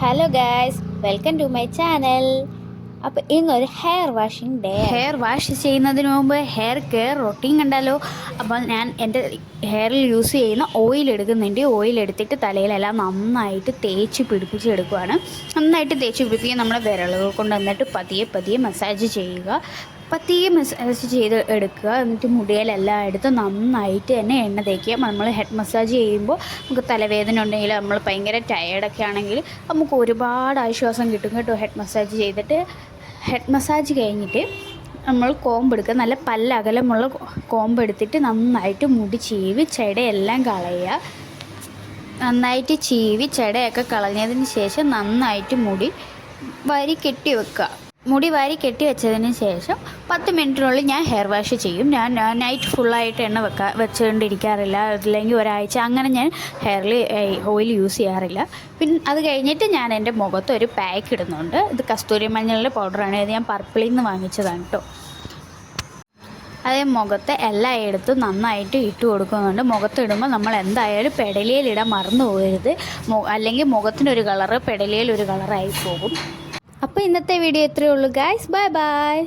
Hello guys, welcome to my channel. അപ്പോൾ ഇന്നൊരു hair washing day. Hair wash ചെയ്യുന്നതിന് മുമ്പ് ഹെയർ കെയർ റൊട്ടീൻ കണ്ടാലോ. അപ്പോൾ ഞാൻ എൻ്റെ ഹെയറിൽ യൂസ് ചെയ്യുന്ന ഓയിൽ എടുക്കുന്നുണ്ട്. ഓയിൽ എടുത്തിട്ട് തലയിലെല്ലാം നന്നായിട്ട് തേച്ച് പിടിപ്പിച്ചെടുക്കുകയാണ്. നന്നായിട്ട് തേച്ച് പിടിപ്പിക്കുക. നമ്മളെ വിരലുകൾ കൊണ്ട് വന്നിട്ട് പതിയെ പതിയെ മസാജ് ചെയ്യുക. പതിയെ മസാജ് ചെയ്ത് എടുക്കുക. എന്നിട്ട് മുടിയിലെല്ലാം എടുത്ത് നന്നായിട്ട് തന്നെ എണ്ണ തേക്കുക. നമ്മൾ ഹെഡ് മസാജ് ചെയ്യുമ്പോൾ നമുക്ക് തലവേദന ഉണ്ടെങ്കിൽ, നമ്മൾ ഭയങ്കര ടയേർഡൊക്കെ ആണെങ്കിൽ നമുക്ക് ഒരുപാട് ആശ്വാസം കിട്ടും കേട്ടോ. ഹെഡ് മസാജ് ചെയ്തിട്ട് ഹെഡ് മസാജ് കഴിഞ്ഞിട്ട് നമ്മൾ കോമ്പെടുക്കുക. നല്ല പല്ലകലമുള്ള കോമ്പെടുത്തിട്ട് നന്നായിട്ട് മുടി ചീവി ചെടയെല്ലാം കളയുക. നന്നായിട്ട് ചീവി ചെടയൊക്കെ കളഞ്ഞതിന് ശേഷം നന്നായിട്ട് മുടി വാരി കെട്ടി വെക്കുക. മുടി വാരി കെട്ടി വെച്ചതിന് ശേഷം 10 മിനിറ്റിനുള്ളിൽ ഞാൻ ഹെയർ വാഷ് ചെയ്യും. ഞാൻ നൈറ്റ് ഫുള്ളായിട്ട് എണ്ണ വെച്ചുകൊണ്ടിരിക്കാറില്ല. അല്ലെങ്കിൽ ഒരാഴ്ച അങ്ങനെ ഞാൻ ഹെയറിൽ ഓയിൽ യൂസ് ചെയ്യാറില്ല. പിന്നെ അത് കഴിഞ്ഞിട്ട് ഞാൻ എൻ്റെ മുഖത്ത് ഒരു പാക്ക് ഇടുന്നുണ്ട്. ഇത് കസ്തൂരി മഞ്ഞളുടെ പൗഡറാണ്. ഇത് ഞാൻ പർപ്പിളിൽ നിന്ന് വാങ്ങിച്ചതാണ് കേട്ടോ. അതേ മുഖത്ത് എല്ലായിടത്തും നന്നായിട്ട് ഇട്ട് കൊടുക്കുന്നുണ്ട്. മുഖത്തിടുമ്പോൾ നമ്മൾ എന്തായാലും പെടലിയിലിടാൻ മറന്നു പോകരുത്. അല്ലെങ്കിൽ മുഖത്തിനൊരു കളറ് പെടലിയിൽ ഒരു കളറായി പോകും. അപ്പോൾ ഇന്നത്തെ വീഡിയോ ഇത്രയേ ഉള്ളൂ ഗായ്സ്. Bye bye.